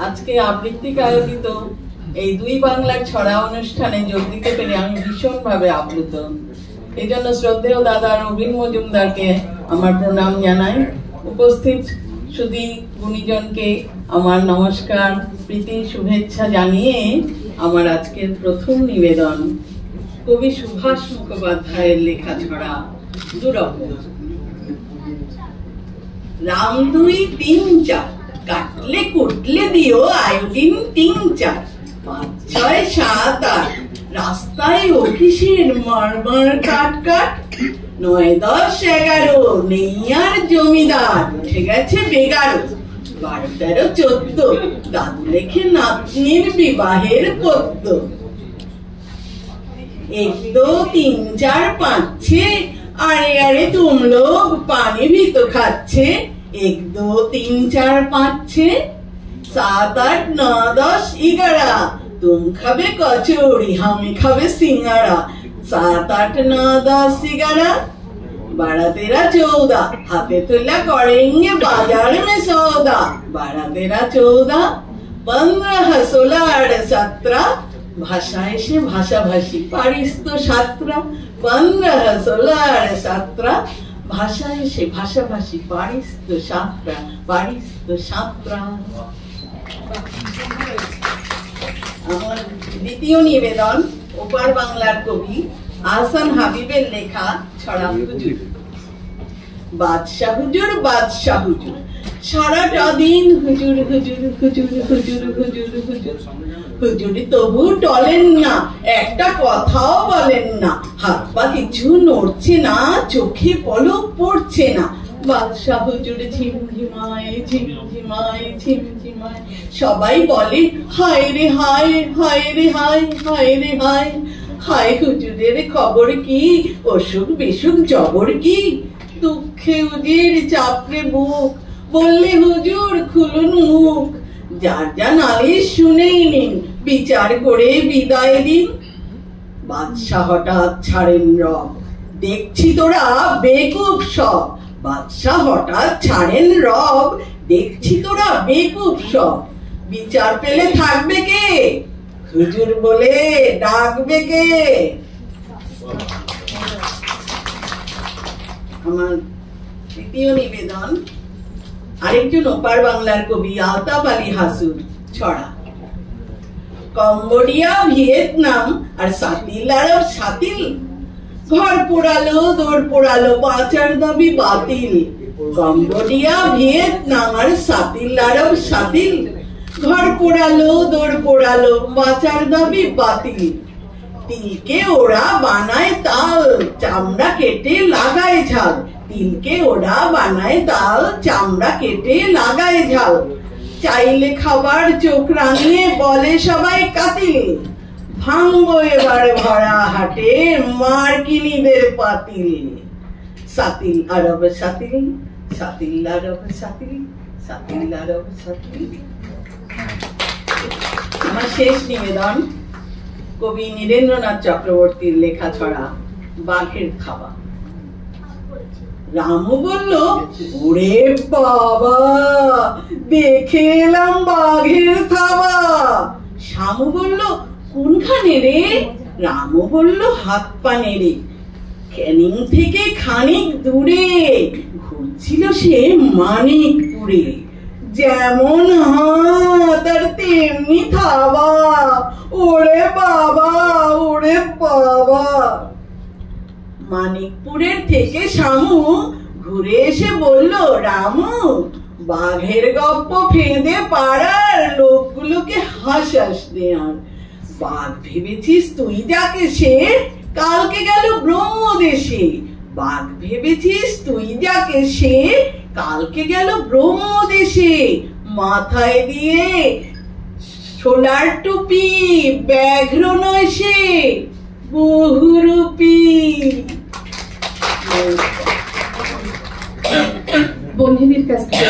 আজকে আবৃত্তিক আয়োজিত এই দুই বাংলার ছড়া অনুষ্ঠানে যোগ দিতে পেরে আমি ভীষণভাবে আপ্লুত। এই জন্য শ্রদ্ধেয় দাদা রবীন মজুমদারকে আমার প্রণাম জানাই। উপস্থিত সুধী গুণীজনকে আমার নমস্কার, প্রীতি, শুভেচ্ছা জানিয়ে আমার আজকের প্রথম নিবেদন কবি সুভাষ মুখোপাধ্যায়ের লেখা ছড়া দুরকম। রাম 2 3 4 কাটলে কুটলে দিও আয়োডিন 3 4 5 6 7 8 রাস্তায় অফিসের মারমার কাট কাট 9 10 11 নেই আর জমিদার উঠে গেছে বেগারো 12 13 14 দাদু লেখে নাতনির বিবাহের পদ্য 1 2 3 4 5 6 আরে আরে তুম লোগ পানি भी तो খাচ্ছে 1 2 3 4 5 6 7 8 9 10 11 तुम खाबे कचौड़ी हम खाबे सिंगाड़ा 7 8 9 10 11 12 13 14 हाथे तुला करेंगे बाजार में सौदा 12 13 14 15 16 17 भाषा एसे भाषाभाषी पारिस तो 17 15 16 17 भाषा एसे भाषाभाषी पारिस तो 17 पारिस तो 17। আমার দ্বিতীয় নিবেদন ওপার বাংলার কবি আহসান হাবিবের লেখা ছড়া হুজুর। বাদশাহ হুজুর বাদশাহ হুজুর সারাটা দিন হুজুর হুজুর হুজুর হুজুর হুজুর হুজুর হুজুরি তবু টলেন না, একটা কথাও বলেন না, হাত পা কিছু নড়ছে না, চোখে পলক পড়ছে না। বাদশাহ হুজুর ঝিমঝিমায় ঝিমঝিমায় ঝিমঝিমায় সবাই বলে হায় রে হায় হায় রে হায় হায় রে হায় হায় হুজুরের খবর কি, অসুখ বিসুখ জবর কি, দুঃখে উজির চাপড়ে বুক, বললে হুজুর খুলুন মুখ, যার যা নালিশ শুনেই নিন, বিচার করে বিদায় দিন। বাদশাহ হঠাৎ ছাড়েন রব, দেখছি তোরা বেকুব সব। বাদশাহ হঠাৎ ছাড়েন রব, দেখছি তোরা বেকুব সব। বিচার পেলে থাকবে কে, হুজুর বলে ডাকবে কে। আমার তৃতীয় নিবেদন আরেকজন ওপার বাংলার কবি আলতাফ আলী হাসুর ছড়া। কম্বোডিয়া ভিয়েতনাম আর সাতিল আরব সাতিল, ঘর পোড়ালো দৌড় পোড়ালো বাঁচার দাবি বাতিল। কম্বোডিয়া ভিয়েতনাম আর সাতিল আরব সাতিল, ঘর পোড়ালো দৌড় পোড়ালো বাঁচার দাবি বাতিল। তিলকে ওরা বানায় তাল, চামড়া কেটে লাগায় ঝাল। তিলকে ওরা বানায় তাল, চামড়া কেটে লাগায় ঝাল। চাইলে খাবার চোখ রাঙিয়ে বলে সবাই কাতিল। ভাঙবো এবার ভরা হাটে মার্কিনীদের পাতিল। সাতিল আরব সাতিল, সাতিল আরব সাতিল, সাতিল আরব সাতিল। আমার শেষ নিবেদন কবি নীরেন্দ্রনাথ চক্রবর্তীর লেখা ছড়া বাঘের থাবা। রামু বলল ওরে বাবা দেখে এলাম বাঘের থাবা। শামু বলল কোনখানে রে, রামু বলল হাত পা নেড়ে। ক্যানিং থেকে খানিক দূরে ঘুরছিল সে মানিকপুরে। যেমন হাত আর তেমনি থাবা, ওরে বাবা ওরে বাবা। মানিকপুরের থেকে শামু ঘুরে এসে বলল রামু বাঘের গপ্প ফেঁদে পাড়ার লোকগুলোকে হাসাস দেয়ার। বাঘ ভেবেছিস তুই যাকে সে, কালকে গেল ব্রহ্মদেশে। বাঘ ভেবেছিস তুই যাকে সে, কালকে গেল ব্রহ্মদেশে। মাথায় দিয়ে সোলার টুপি, ব্যাঘ্র নয় সে বহুরূপী। বন্ধুদের কাছ থেকে